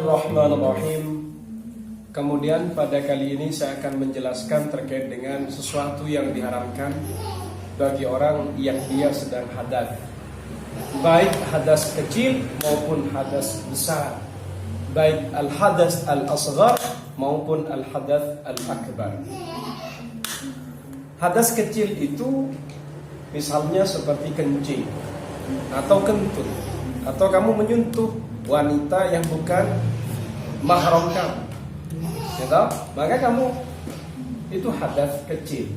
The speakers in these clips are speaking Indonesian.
Bismillahirrahmanirrahim. Kemudian pada kali ini saya akan menjelaskan terkait dengan sesuatu yang diharamkan bagi orang yang dia sedang hadas, baik hadas kecil maupun hadas besar, baik al-hadas al-asghar maupun al-hadas al-akbar. Hadas kecil itu misalnya seperti kencing atau kentut, atau kamu menyentuh wanita yang bukan mahram kamu, ya, maka kamu itu hadas kecil.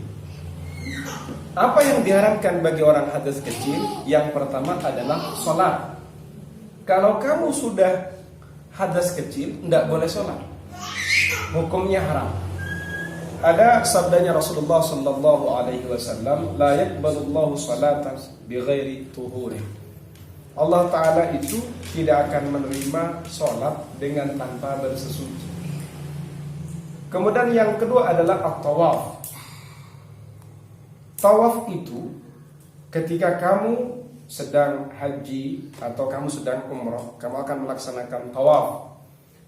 Apa yang diharamkan bagi orang hadas kecil? Yang pertama adalah sholat. Kalau kamu sudah hadas kecil, tidak boleh sholat, hukumnya haram. Ada sabdanya Rasulullah sallallahu alaihi wasallam, la yaqbalullahu salatan bighairi tuhuri. Allah Ta'ala itu tidak akan menerima sholat dengan tanpa bersesuci. Kemudian yang kedua adalah at-tawaf. Tawaf itu ketika kamu sedang haji atau kamu sedang umrah, kamu akan melaksanakan tawaf.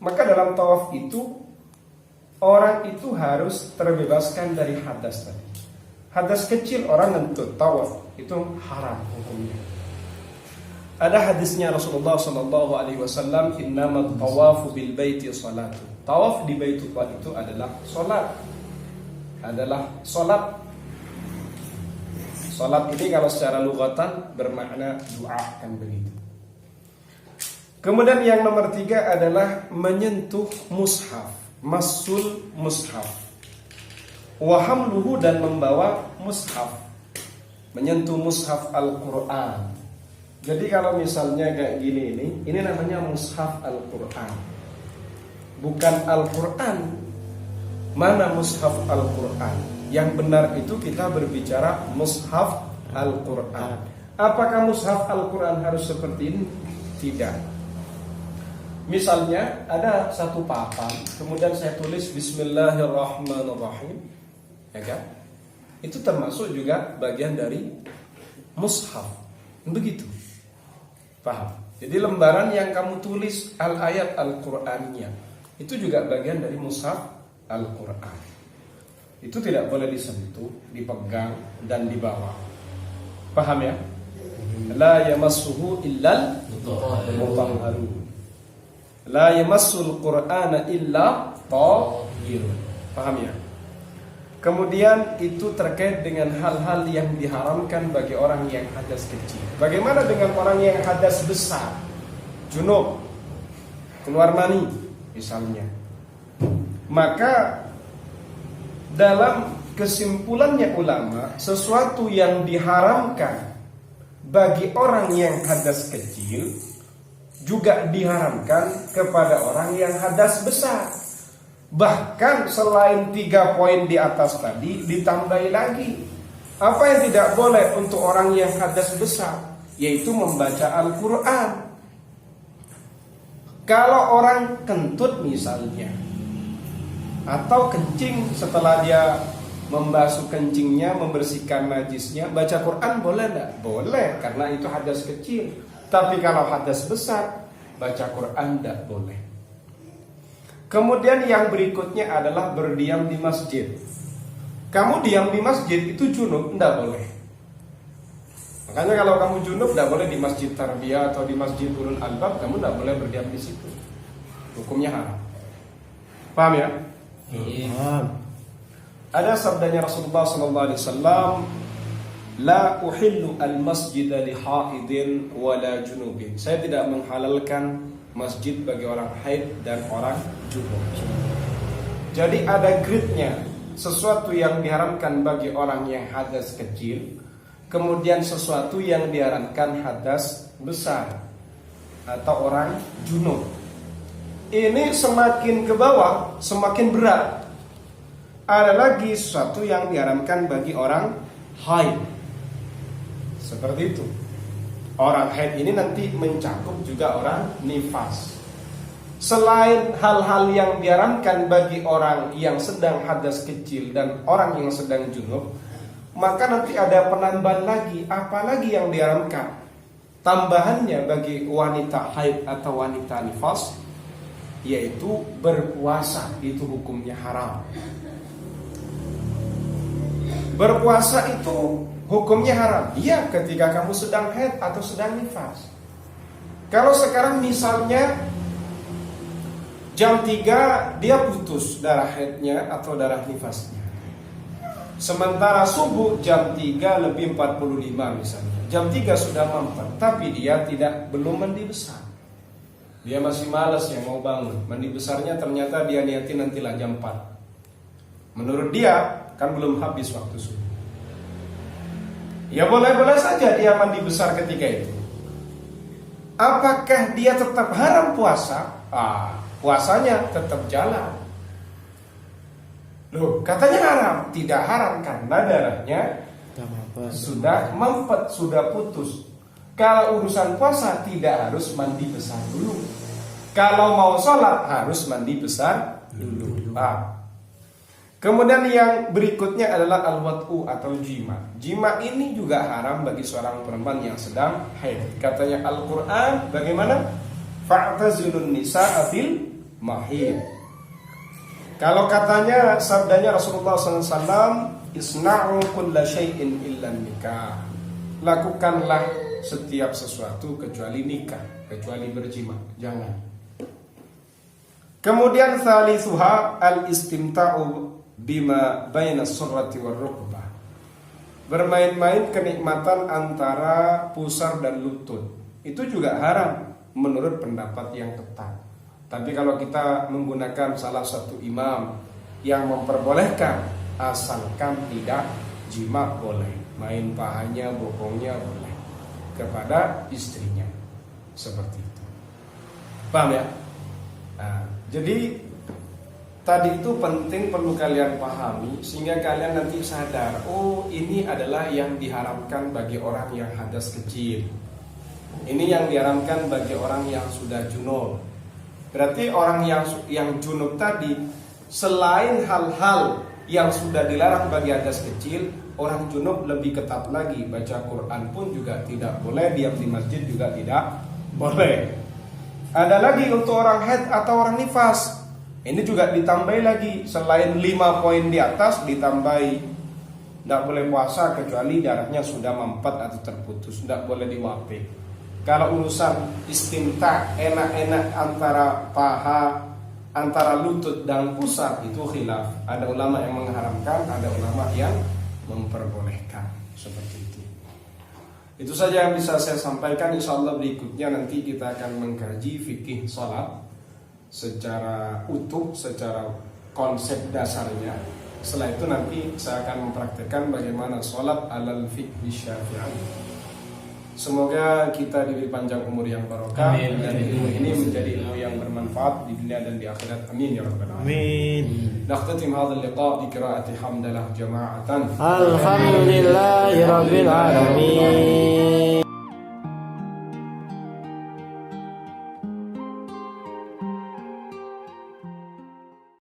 Maka dalam tawaf itu orang itu harus terbebaskan dari hadas tadi. Hadas kecil orang ngentut, tawaf itu haram hukumnya. Ada hadisnya Rasulullah sallallahu alaihi wasallam, innamat tawafu bil baiti salatu. Tawaf di Baitullah itu adalah salat. Salat ini kalau secara lughatan bermakna doa, kan begitu. Kemudian yang nomor 3 adalah menyentuh mushaf, masul mushaf. Wa hamluhu, dan membawa mushaf. Menyentuh mushaf Al-Qur'an. Jadi kalau misalnya kayak gini ini namanya mushaf Al-Qur'an, bukan Al-Qur'an. Mana mushaf Al-Qur'an? Yang benar itu kita berbicara mushaf Al-Qur'an. Apakah mushaf Al-Qur'an harus seperti ini? Tidak. Misalnya ada satu papan, kemudian saya tulis Bismillahirrahmanirrahim, ya kan? Itu termasuk juga bagian dari mushaf. Begitu. Paham? Jadi lembaran yang kamu tulis al-ayat Al-Qur'annya itu juga bagian dari mushaf Al-Qur'an. Itu tidak boleh disentuh, dipegang, dan dibawa. Paham ya? La yamassuhu illal mutahharun. La yamassul Qur'ana illa tahhirun. Paham ya? Kemudian itu terkait dengan hal-hal yang diharamkan bagi orang yang hadas kecil. Bagaimana dengan orang yang hadas besar? Junub, keluar mani misalnya. Maka dalam kesimpulannya ulama, sesuatu yang diharamkan bagi orang yang hadas kecil juga diharamkan kepada orang yang hadas besar. Bahkan selain 3 poin di atas tadi, ditambahi lagi. Apa yang tidak boleh untuk orang yang hadas besar? Yaitu membaca Al-Quran. Kalau orang kentut misalnya, atau kencing setelah dia membasuh kencingnya, membersihkan najisnya, baca Quran boleh enggak? Boleh, karena itu hadas kecil. Tapi kalau hadas besar, baca Quran enggak boleh. Kemudian yang berikutnya adalah berdiam di masjid. Kamu diam di masjid itu junub, enggak boleh. Makanya kalau kamu junub enggak boleh di masjid Tarbiyah atau di masjid Ulul Albab, kamu enggak boleh berdiam di situ. Hukumnya haram. Paham ya? Ada sabdanya Rasulullah sallallahu alaihi wasallam, la uhillu al-masjida li haidin wala junubin. Saya tidak menghalalkan masjid bagi orang haid dan orang junub. Jadi ada gridnya. Sesuatu yang diharamkan bagi orang yang hadas kecil, kemudian sesuatu yang diharamkan hadas besar atau orang junub. Ini semakin ke bawah semakin berat. Ada lagi sesuatu yang diharamkan bagi orang haid. Seperti itu. Orang haid ini nanti mencakup juga orang nifas. Selain hal-hal yang diharamkan bagi orang yang sedang hadas kecil dan orang yang sedang junub, maka nanti ada penambahan lagi. Apalagi yang diharamkan? Tambahannya bagi wanita haid atau wanita nifas, yaitu berpuasa, itu hukumnya haram. Berpuasa itu hukumnya haram. Iya, ketika kamu sedang haid atau sedang nifas. Kalau sekarang misalnya jam 3 dia putus darah haidnya atau darah nifasnya. Sementara subuh jam 3 lebih 45 misalnya. Jam 3 sudah mampet, tapi dia belum mandi besar. Dia masih malas yang mau bangun. Mandi besarnya ternyata dia niatin nantilah jam 4. Menurut dia kan belum habis waktu subuh. Ya boleh-boleh saja dia mandi besar ketika itu. Apakah dia tetap haram puasa? Puasanya tetap jalan. Loh, katanya haram. Tidak haram karena darahnya sudah mampet, sudah putus. Kalau urusan puasa tidak harus mandi besar dulu. Kalau mau sholat harus mandi besar dulu. Kemudian yang berikutnya adalah al-wat'u atau jima. Jima ini juga haram bagi seorang perempuan yang sedang haid. Katanya Al-Quran bagaimana? Fa'tazilun nisa'a fil mahid. Kalau katanya sabdanya Rasulullah SAW, isna'u kulla syai'in illa nikah. Lakukanlah setiap sesuatu kecuali nikah, kecuali berjima. Jangan. Kemudian thalithuha al-istimta'u bima baina surrati war rukbah. Bermain-main kenikmatan antara pusar dan lutut. Itu juga haram menurut pendapat yang ketat. Tapi kalau kita menggunakan salah satu imam yang memperbolehkan, asalkan tidak jima boleh, main pahanya, bokongnya boleh kepada istrinya, seperti itu. Paham ya? Jadi tadi itu penting, perlu kalian pahami sehingga kalian nanti sadar, oh ini adalah yang diharamkan bagi orang yang hadas kecil. Ini yang diharamkan bagi orang yang sudah junub. Berarti orang yang junub tadi, selain hal-hal yang sudah dilarang bagi hadas kecil, orang junub lebih ketat lagi. Baca Quran pun juga tidak boleh, diam di masjid juga tidak boleh. Ada lagi untuk orang haid atau orang nifas. Ini juga ditambahi lagi, selain 5 poin di atas ditambahi, tidak boleh puasa kecuali darahnya sudah mampet atau terputus, tidak boleh diwapik. Kalau urusan istimta, enak-enak antara paha, antara lutut dan pusar, itu khilaf. Ada ulama yang mengharamkan, ada ulama yang memperbolehkan. Seperti itu. Itu saja yang bisa saya sampaikan. InsyaAllah berikutnya nanti kita akan mengkaji fikih salat secara utuh, secara konsep dasarnya. Setelah itu nanti saya akan mempraktekkan bagaimana salat alal fiqh syafi'i. Semoga kita diberi panjang umur yang barokah, amin, dan ilmu ini menjadi ilmu yang bermanfaat di dunia dan di akhirat. Amin ya rabbal alamin. Nakhtatim hadzal liqa' bi qira'ati hamdalah jama'atan. Alhamdulillahirabbil alamin.